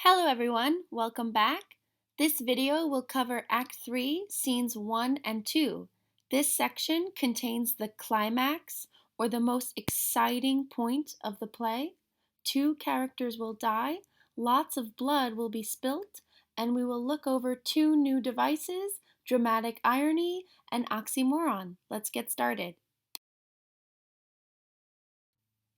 Hello everyone, welcome back. This video will cover Act 3, Scenes 1 and 2. This section contains the climax, or the most exciting point of the play. Two characters will die, lots of blood will be spilt, and we will look over two new devices, dramatic irony and oxymoron. Let's get started.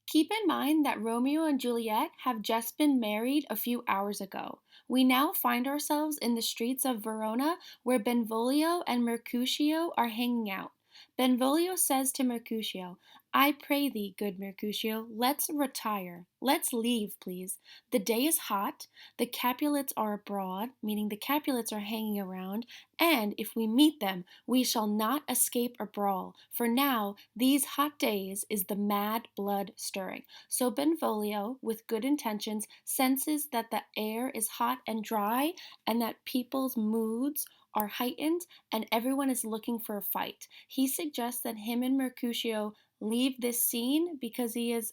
Keep in mind that Romeo and Juliet have just been married a few hours ago. We now find ourselves in the streets of Verona where Benvolio and Mercutio are hanging out. Benvolio says to Mercutio, "I pray thee, good Mercutio, let's retire. Let's leave, please. The day is hot, the Capulets are abroad, meaning the Capulets are hanging around, and if we meet them, we shall not escape a brawl, for now, these hot days is the mad blood stirring." So Benvolio, with good intentions, senses that the air is hot and dry, and that people's moods are heightened, and everyone is looking for a fight. He suggests that him and Mercutio leave this scene because he is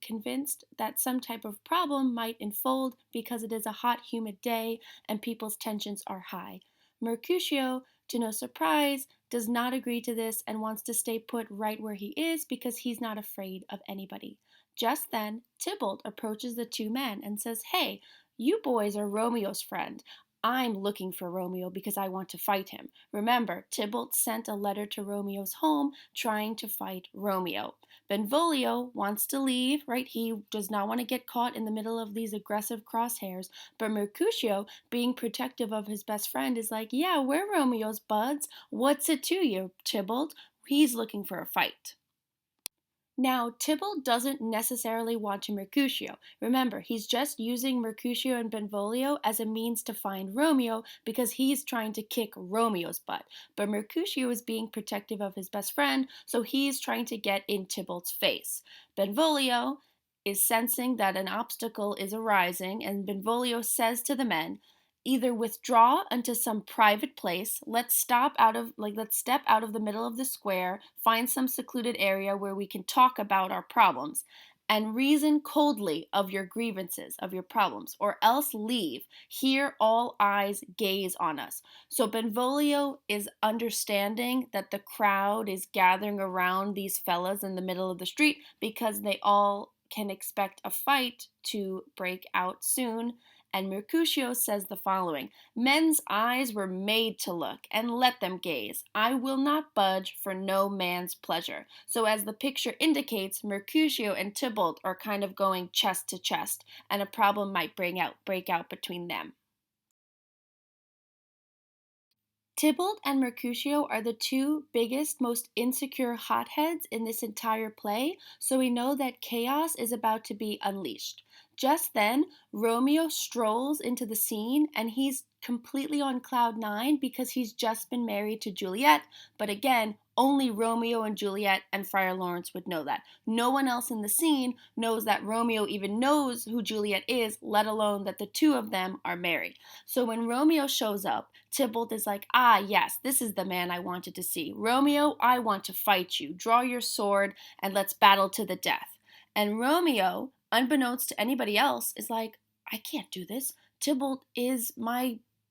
convinced that some type of problem might unfold because it is a hot, humid day and people's tensions are high. Mercutio, to no surprise, does not agree to this and wants to stay put right where he is because he's not afraid of anybody. Just then, Tybalt approaches the two men and says, "Hey, you boys are Romeo's friend. I'm looking for Romeo because I want to fight him." Remember, Tybalt sent a letter to Romeo's home trying to fight Romeo. Benvolio wants to leave, right? He does not want to get caught in the middle of these aggressive crosshairs, but Mercutio, being protective of his best friend, is like, "Yeah, we're Romeo's buds. What's it to you, Tybalt? He's looking for a fight." Now, Tybalt doesn't necessarily want to Mercutio. Remember, he's just using Mercutio and Benvolio as a means to find Romeo because he's trying to kick Romeo's butt. But Mercutio is being protective of his best friend, so he's trying to get in Tybalt's face. Benvolio is sensing that an obstacle is arising, and Benvolio says to the men, "Either withdraw into some private place, let's step out of the middle of the square, find some secluded area where we can talk about our problems and reason coldly of your grievances, of your problems, or else leave. Here all eyes gaze on us." So Benvolio is understanding that the crowd is gathering around these fellas in the middle of the street because they all can expect a fight to break out soon. And Mercutio says the following: "Men's eyes were made to look, and let them gaze. I will not budge for no man's pleasure." So as the picture indicates, Mercutio and Tybalt are kind of going chest to chest, and a problem might break out between them. Tybalt and Mercutio are the two biggest, most insecure hotheads in this entire play, so we know that chaos is about to be unleashed. Just then, Romeo strolls into the scene and he's completely on cloud nine because he's just been married to Juliet, but again, only Romeo and Juliet and Friar Lawrence would know that. No one else in the scene knows that Romeo even knows who Juliet is, let alone that the two of them are married. So when Romeo shows up, Tybalt is like, "Ah, yes, this is the man I wanted to see. Romeo, I want to fight you. Draw your sword and let's battle to the death." And Romeo, unbeknownst to anybody else, is like, "I can't do this. Tybalt is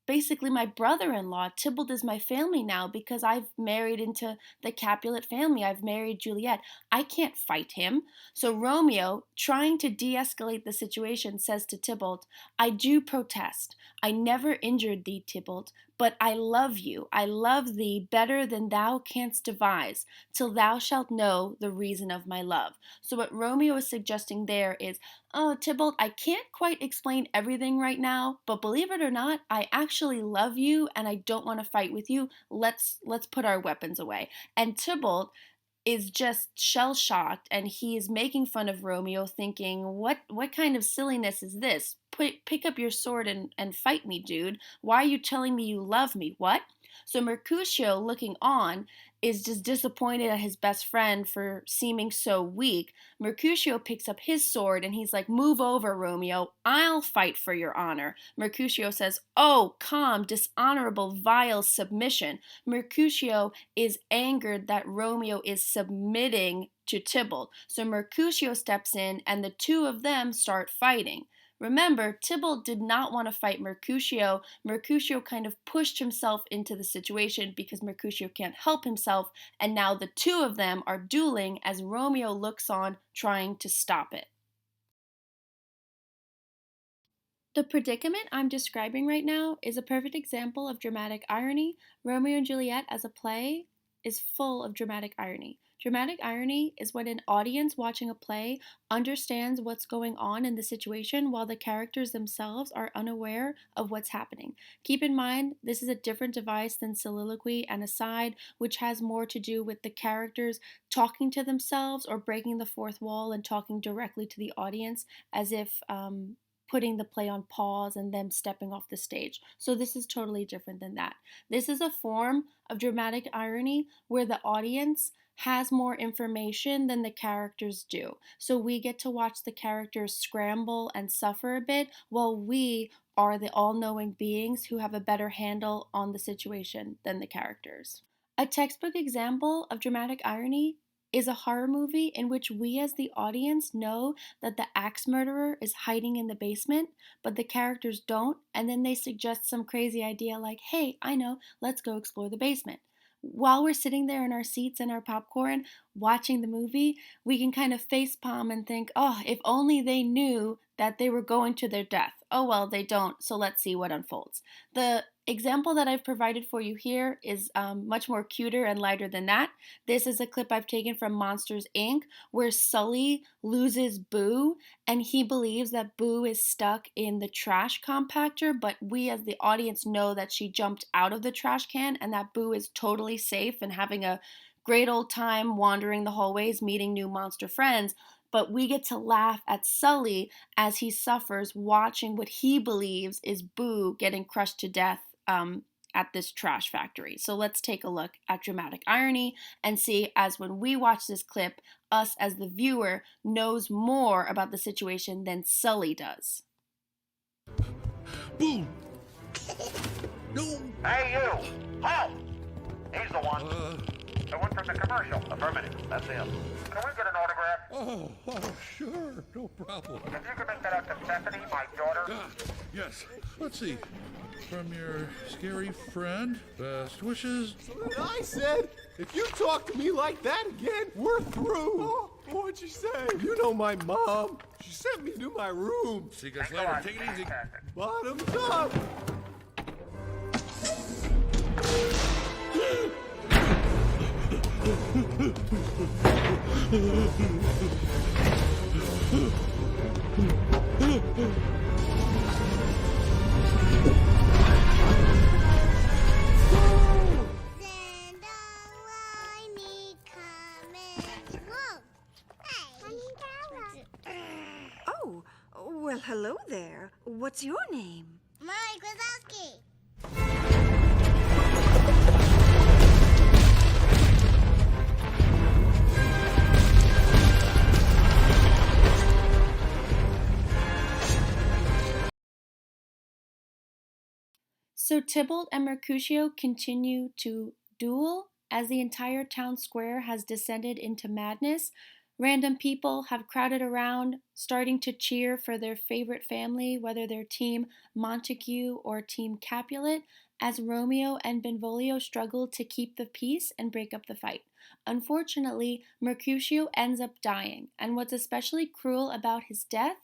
basically my brother-in-law. Tybalt is my family now because I've married into the Capulet family. I've married Juliet. I can't fight him." So Romeo, trying to de-escalate the situation, says to Tybalt, "I do protest. I never injured thee, Tybalt, but I love you. I love thee better than thou canst devise, till thou shalt know the reason of my love." So what Romeo is suggesting there is, "Oh, Tybalt, I can't quite explain everything right now, but believe it or not, I actually love you and I don't want to fight with you. Let's put our weapons away." And Tybalt is just shell shocked and he is making fun of Romeo, thinking, what kind of silliness is this? Pick up your sword and fight me, dude. Why are you telling me you love me? What? So Mercutio, looking on, is just disappointed at his best friend for seeming so weak. Mercutio picks up his sword and he's like, "Move over, Romeo. I'll fight for your honor." Mercutio says, "Oh, calm, dishonorable, vile submission." Mercutio is angered that Romeo is submitting to Tybalt. So Mercutio steps in and the two of them start fighting. Remember, Tybalt did not want to fight Mercutio. Mercutio kind of pushed himself into the situation because Mercutio can't help himself, and now the two of them are dueling as Romeo looks on, trying to stop it. The predicament I'm describing right now is a perfect example of dramatic irony. Romeo and Juliet as a play is full of dramatic irony. Dramatic irony is when an audience watching a play understands what's going on in the situation while the characters themselves are unaware of what's happening. Keep in mind, this is a different device than soliloquy and aside, which has more to do with the characters talking to themselves or breaking the fourth wall and talking directly to the audience as if putting the play on pause and them stepping off the stage. So this is totally different than that. This is a form of dramatic irony where the audience has more information than the characters do. So we get to watch the characters scramble and suffer a bit while we are the all-knowing beings who have a better handle on the situation than the characters. A textbook example of dramatic irony is a horror movie in which we as the audience know that the axe murderer is hiding in the basement, but the characters don't, and then they suggest some crazy idea like, hey, I know, let's go explore the basement. While we're sitting there in our seats and our popcorn watching the movie, we can kind of facepalm and think, oh, if only they knew that they were going to their death. Oh, well, they don't, so let's see what unfolds. The example that I've provided for you here is much more cuter and lighter than that. This is a clip I've taken from Monsters, Inc., where Sully loses Boo, and he believes that Boo is stuck in the trash compactor, but we as the audience know that she jumped out of the trash can and that Boo is totally safe and having a great old time wandering the hallways, meeting new monster friends. But we get to laugh at Sully as he suffers watching what he believes is Boo getting crushed to death at this trash factory. So let's take a look at dramatic irony and see as when we watch this clip, us as the viewer knows more about the situation than Sully does. Boom! No! Hey, you! Halt! He's the one. The one from the commercial. Affirmative. That's him. Can we get an autograph? Oh, sure. No problem. If you could make that out to Stephanie, my daughter. Yes. Let's see. From your scary friend, best wishes. And I said, if you talk to me like that again, we're through. Oh, what'd you say? You know my mom. She sent me to my room. See you guys later. Take it easy. Fantastic. Bottoms up. Oh, well, hello there. What's your name? Mike Wazowski. So Tybalt and Mercutio continue to duel as the entire town square has descended into madness. Random people have crowded around, starting to cheer for their favorite family, whether they're Team Montague or Team Capulet, as Romeo and Benvolio struggle to keep the peace and break up the fight. Unfortunately, Mercutio ends up dying, and what's especially cruel about his death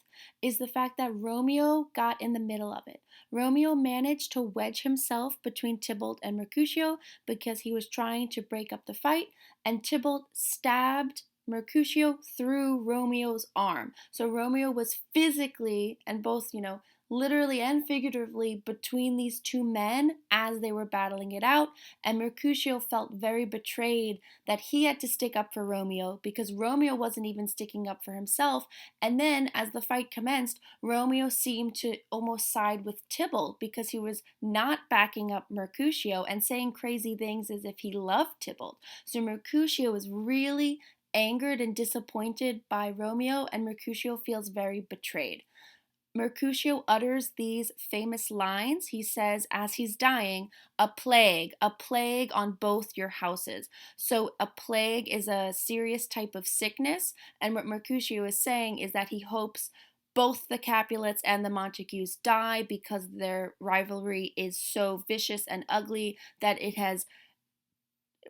is the fact that Romeo got in the middle of it. Romeo managed to wedge himself between Tybalt and Mercutio because he was trying to break up the fight, and Tybalt stabbed Mercutio through Romeo's arm. So Romeo was physically and both, literally and figuratively between these two men as they were battling it out, and Mercutio felt very betrayed that he had to stick up for Romeo because Romeo wasn't even sticking up for himself. And then as the fight commenced, Romeo seemed to almost side with Tybalt because he was not backing up Mercutio and saying crazy things as if he loved Tybalt. So Mercutio was really angered and disappointed by Romeo, and Mercutio feels very betrayed. Mercutio utters these famous lines. He says, as he's dying, a plague on both your houses. So a plague is a serious type of sickness, and what Mercutio is saying is that he hopes both the Capulets and the Montagues die because their rivalry is so vicious and ugly that it has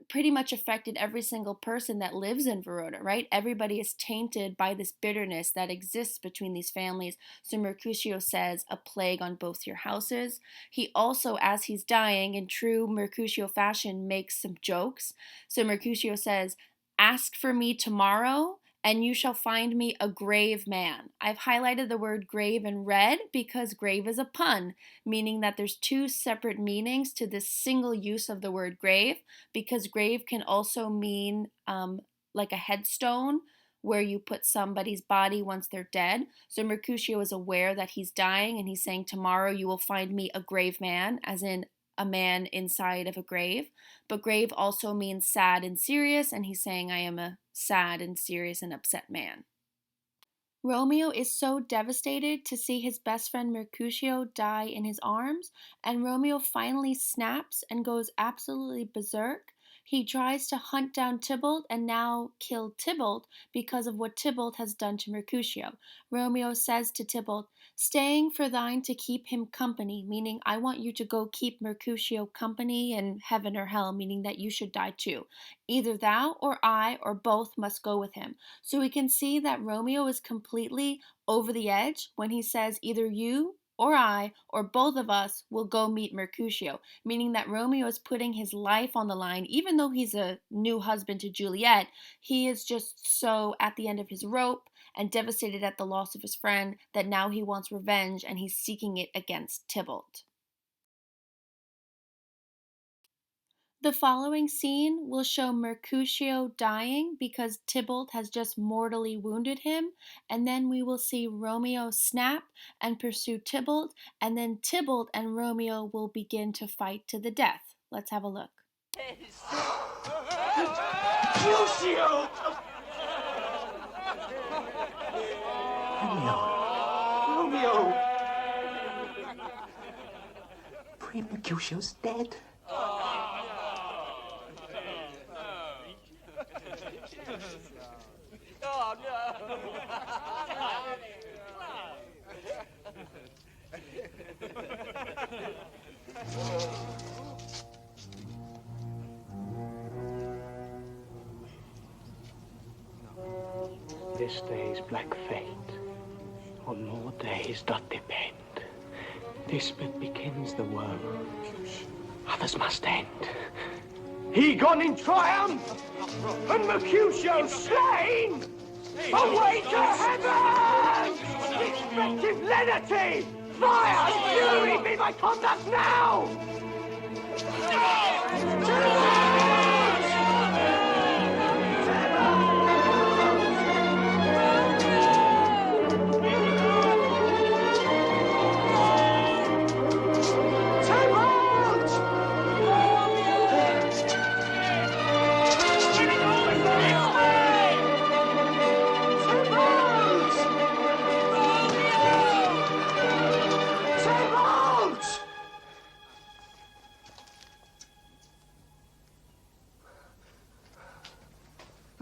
pretty much affected every single person that lives in Verona, right? Everybody is tainted by this bitterness that exists between these families. So Mercutio says, a plague on both your houses. He also, as he's dying, in true Mercutio fashion, makes some jokes. So Mercutio says, ask for me tomorrow, and you shall find me a grave man. I've highlighted the word grave in red because grave is a pun, meaning that there's two separate meanings to this single use of the word grave, because grave can also mean like a headstone where you put somebody's body once they're dead. So Mercutio is aware that he's dying and he's saying, tomorrow you will find me a grave man, as in a man inside of a grave. But grave also means sad and serious, and he's saying, I am a sad and serious and upset man. Romeo is so devastated to see his best friend Mercutio die in his arms, and Romeo finally snaps and goes absolutely berserk. He tries to hunt down Tybalt and now kill Tybalt because of what Tybalt has done to Mercutio. Romeo says to Tybalt, staying for thine to keep him company, meaning I want you to go keep Mercutio company in heaven or hell, meaning that you should die too. Either thou or I or both must go with him. So we can see that Romeo is completely over the edge when he says either you or I or both of us will go meet Mercutio, meaning that Romeo is putting his life on the line. Even though he's a new husband to Juliet, he is just so at the end of his rope and devastated at the loss of his friend that now he wants revenge and he's seeking it against Tybalt. The following scene will show Mercutio dying because Tybalt has just mortally wounded him, and then we will see Romeo snap and pursue Tybalt, and then Tybalt and Romeo will begin to fight to the death. Let's have a look. Mercutio! Romeo! Poor Mercutio's dead. Oh, no! This day's black fate on more days doth depend. This but begins the world, others must end. He gone in triumph, and Mercutio slain! Away to heaven! Expected lenity! Fire! Fury be my conduct now!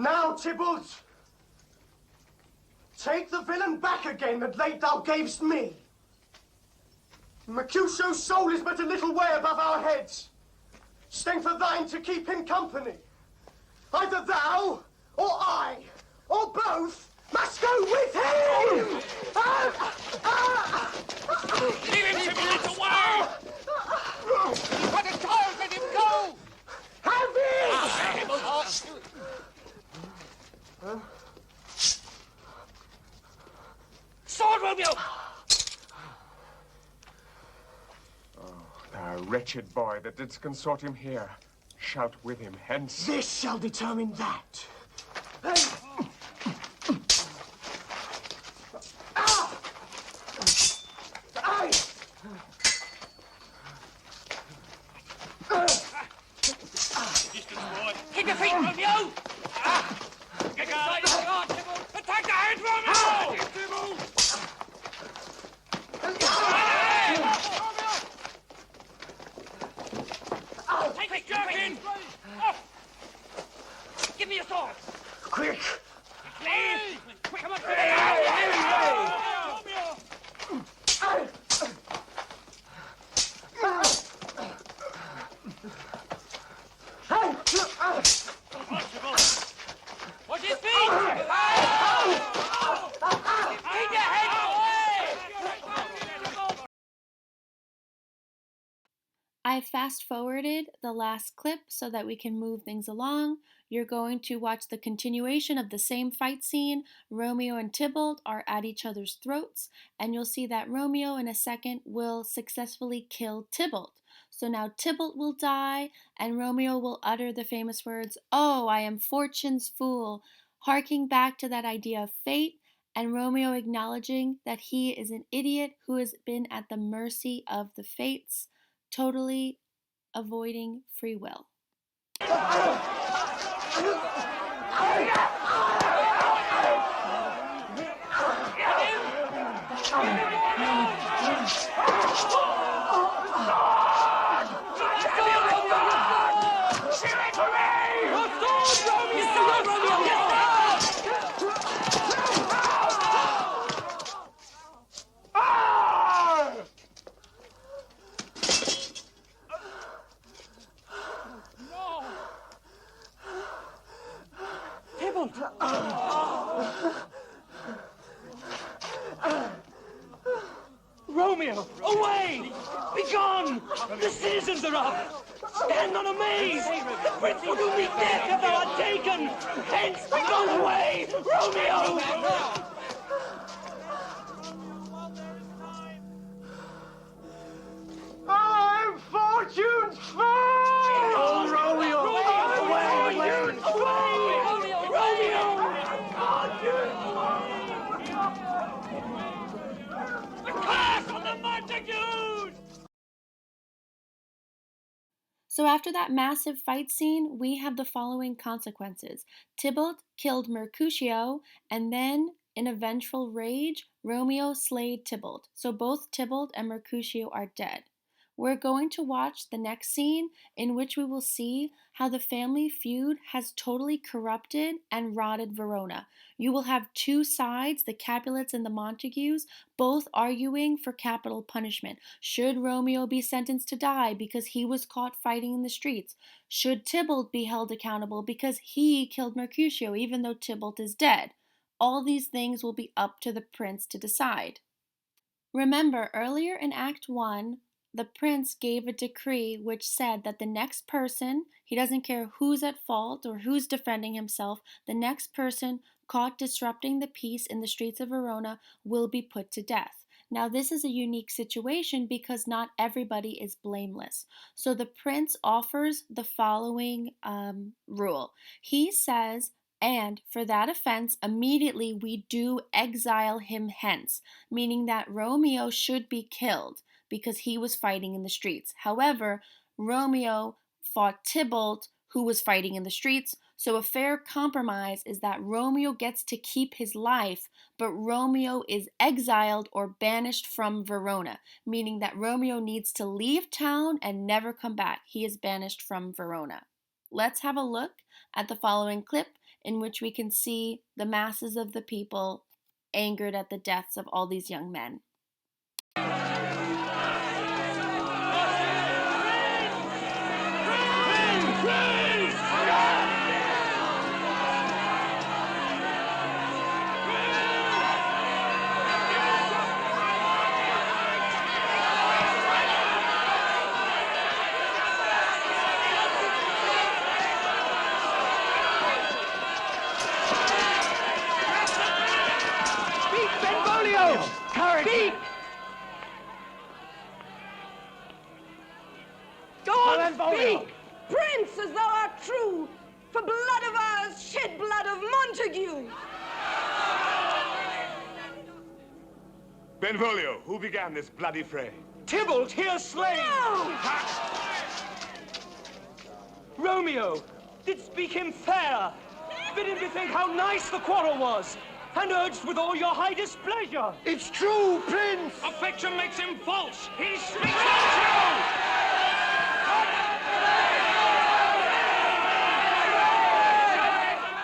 Now, Tybalt, take the villain back again that late thou gavest me. Mercutio's soul is but a little way above our heads. Stay for thine to keep him company. Either thou, or I, or both, must go with him! Leave him to me, little while! What a child, let him go! Have it! Sword, Romeo! Oh, thou wretched boy that didst consort him here, shout with him hence. This shall determine that. Keep your feet, Romeo! Get inside his guard, Tybalt! Attack the head, Romeo! Take his jerkin! Off! Give me your sword! your head away! I fast forwarded the last clip so that we can move things along. You're going to watch the continuation of the same fight scene. Romeo and Tybalt are at each other's throats, and you'll see that Romeo in a second will successfully kill Tybalt. So now Tybalt will die, and Romeo will utter the famous words, "Oh, I am fortune's fool," harking back to that idea of fate, and Romeo acknowledging that he is an idiot who has been at the mercy of the fates, totally avoiding free will. Romeo, away! Be gone! The citizens are up! Stand on amaze! The prince will do me death if thou art taken! Hence, go away! Romeo! I'm fortune's fool! Oh, Romeo! Away! Away! Romeo! Curse on the Montagues! So after that massive fight scene, we have the following consequences. Tybalt killed Mercutio, and then, in a vengeful rage, Romeo slayed Tybalt. So both Tybalt and Mercutio are dead. We're going to watch the next scene in which we will see how the family feud has totally corrupted and rotted Verona. You will have two sides, the Capulets and the Montagues, both arguing for capital punishment. Should Romeo be sentenced to die because he was caught fighting in the streets? Should Tybalt be held accountable because he killed Mercutio even though Tybalt is dead? All these things will be up to the prince to decide. Remember, earlier in Act 1, the prince gave a decree which said that the next person, he doesn't care who's at fault or who's defending himself, the next person caught disrupting the peace in the streets of Verona will be put to death. Now, this is a unique situation because not everybody is blameless. So the prince offers the following rule. He says, and for that offense, immediately we do exile him hence, meaning that Romeo should be killed because he was fighting in the streets. However, Romeo fought Tybalt, who was fighting in the streets, so a fair compromise is that Romeo gets to keep his life, but Romeo is exiled or banished from Verona, meaning that Romeo needs to leave town and never come back. He is banished from Verona. Let's have a look at the following clip in which we can see the masses of the people angered at the deaths of all these young men. Speak! Go on, speak! Prince, as thou art true, for blood of ours, shed blood of Montague. Benvolio, who began this bloody fray? Tybalt here slain! No! Romeo, did speak him fair. Bid him bethink how nice the quarrel was, and urged with all your high displeasure. It's true, Prince! Affection makes him false. He speaks untrue.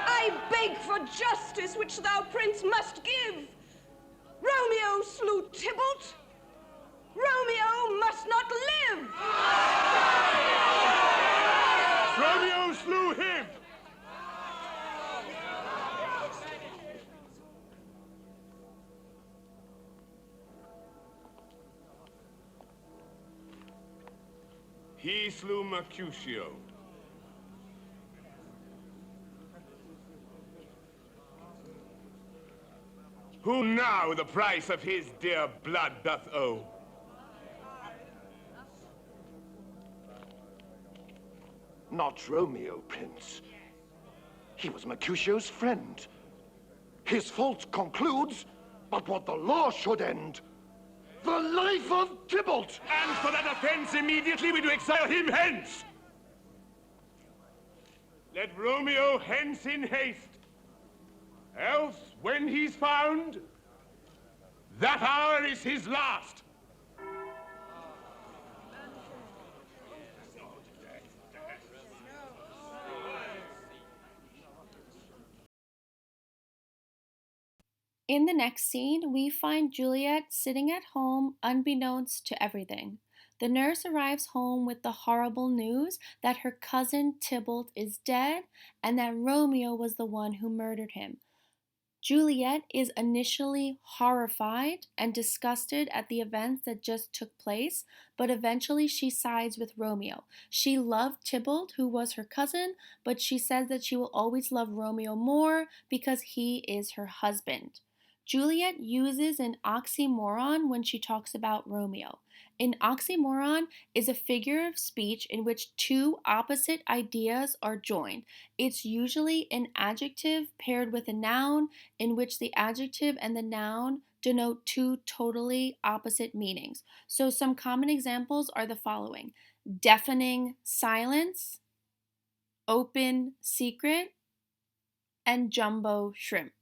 I beg for justice, which thou, Prince, must give. Romeo slew Tybalt. Romeo must not live. Romeo slew him! He slew Mercutio. Who now the price of his dear blood doth owe? Not Romeo, Prince. He was Mercutio's friend. His fault concludes, but what the law should end. The life of Tybalt! And for that offense immediately we do exile him hence! Let Romeo hence in haste. Else, when he's found, that hour is his last. In the next scene, we find Juliet sitting at home unbeknownst to everything. The nurse arrives home with the horrible news that her cousin Tybalt is dead and that Romeo was the one who murdered him. Juliet is initially horrified and disgusted at the events that just took place, but eventually she sides with Romeo. She loved Tybalt, who was her cousin, but she says that she will always love Romeo more because he is her husband. Juliet uses an oxymoron when she talks about Romeo. An oxymoron is a figure of speech in which two opposite ideas are joined. It's usually an adjective paired with a noun in which the adjective and the noun denote two totally opposite meanings. So some common examples are the following: deafening silence, open secret, and jumbo shrimp.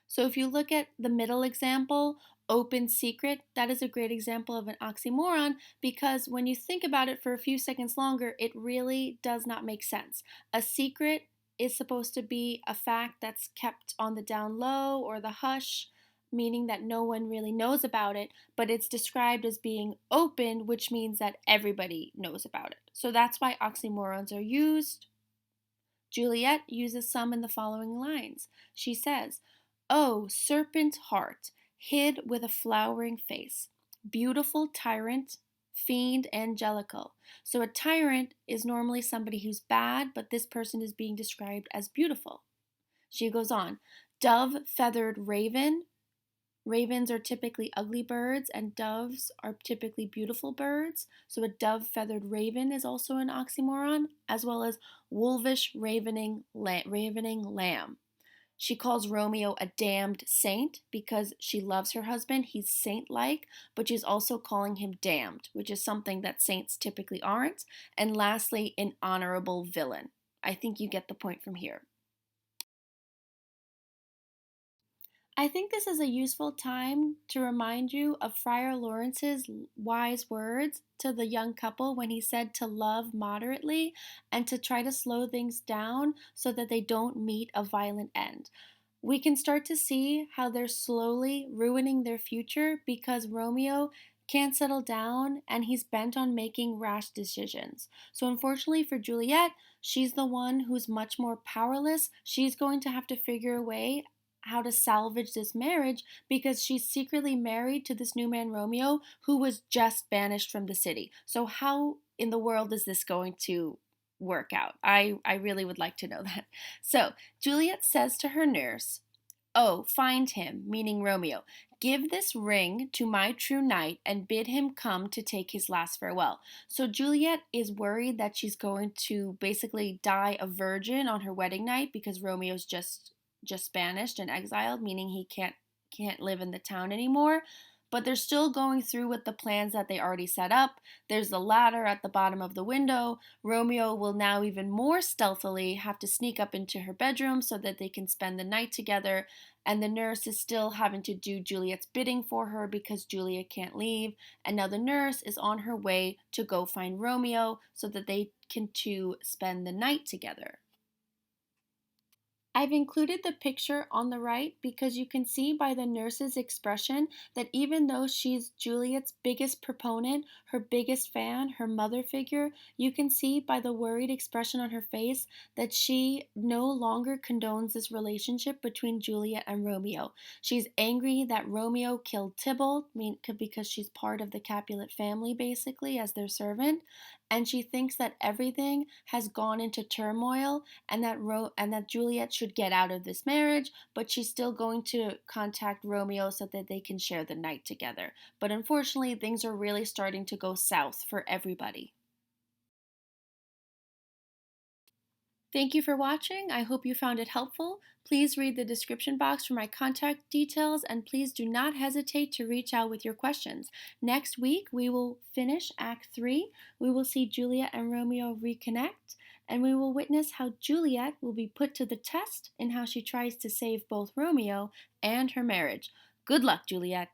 So if you look at the middle example, open secret, that is a great example of an oxymoron because when you think about it for a few seconds longer, it really does not make sense. A secret is supposed to be a fact that's kept on the down low or the hush, meaning that no one really knows about it, but it's described as being open, which means that everybody knows about it. So that's why oxymorons are used. Juliet uses some in the following lines. She says, "Oh, serpent heart, hid with a flowering face, beautiful tyrant, fiend angelical." So a tyrant is normally somebody who's bad, but this person is being described as beautiful. She goes on, "Dove-feathered raven." Ravens are typically ugly birds and doves are typically beautiful birds. So a dove-feathered raven is also an oxymoron, as well as wolvish ravening lamb. She calls Romeo a damned saint because she loves her husband. He's saint-like, but she's also calling him damned, which is something that saints typically aren't. And lastly, an honorable villain. I think you get the point from here. I think this is a useful time to remind you of Friar Lawrence's wise words to the young couple when he said to love moderately and to try to slow things down so that they don't meet a violent end. We can start to see how they're slowly ruining their future because Romeo can't settle down and he's bent on making rash decisions. So, unfortunately for Juliet, she's the one who's much more powerless. She's going to have to figure a way how to salvage this marriage because she's secretly married to this new man Romeo who was just banished from the city. So how in the world is this going to work out? I really would like to know that. So Juliet says to her nurse, "Oh, find him," meaning Romeo. "Give this ring to my true knight and bid him come to take his last farewell." So Juliet is worried that she's going to basically die a virgin on her wedding night because Romeo's just banished and exiled, meaning he can't live in the town anymore. But they're still going through with the plans that they already set up. There's the ladder at the bottom of the window. Romeo will now even more stealthily have to sneak up into her bedroom so that they can spend the night together. And the nurse is still having to do Juliet's bidding for her because Juliet can't leave. And now the nurse is on her way to go find Romeo so that they can too spend the night together. I've included the picture on the right because you can see by the nurse's expression that even though she's Juliet's biggest proponent, her biggest fan, her mother figure, you can see by the worried expression on her face that she no longer condones this relationship between Juliet and Romeo. She's angry that Romeo killed Tybalt because she's part of the Capulet family basically as their servant, and she thinks that everything has gone into turmoil and that Juliet should get out of this marriage, but she's still going to contact Romeo so that they can share the night together. But unfortunately, things are really starting to go south for everybody. Thank you for watching. I hope you found it helpful. Please read the description box for my contact details, and please do not hesitate to reach out with your questions. Next week, we will finish Act 3. We will see Juliet and Romeo reconnect, and we will witness how Juliet will be put to the test in how she tries to save both Romeo and her marriage. Good luck, Juliet!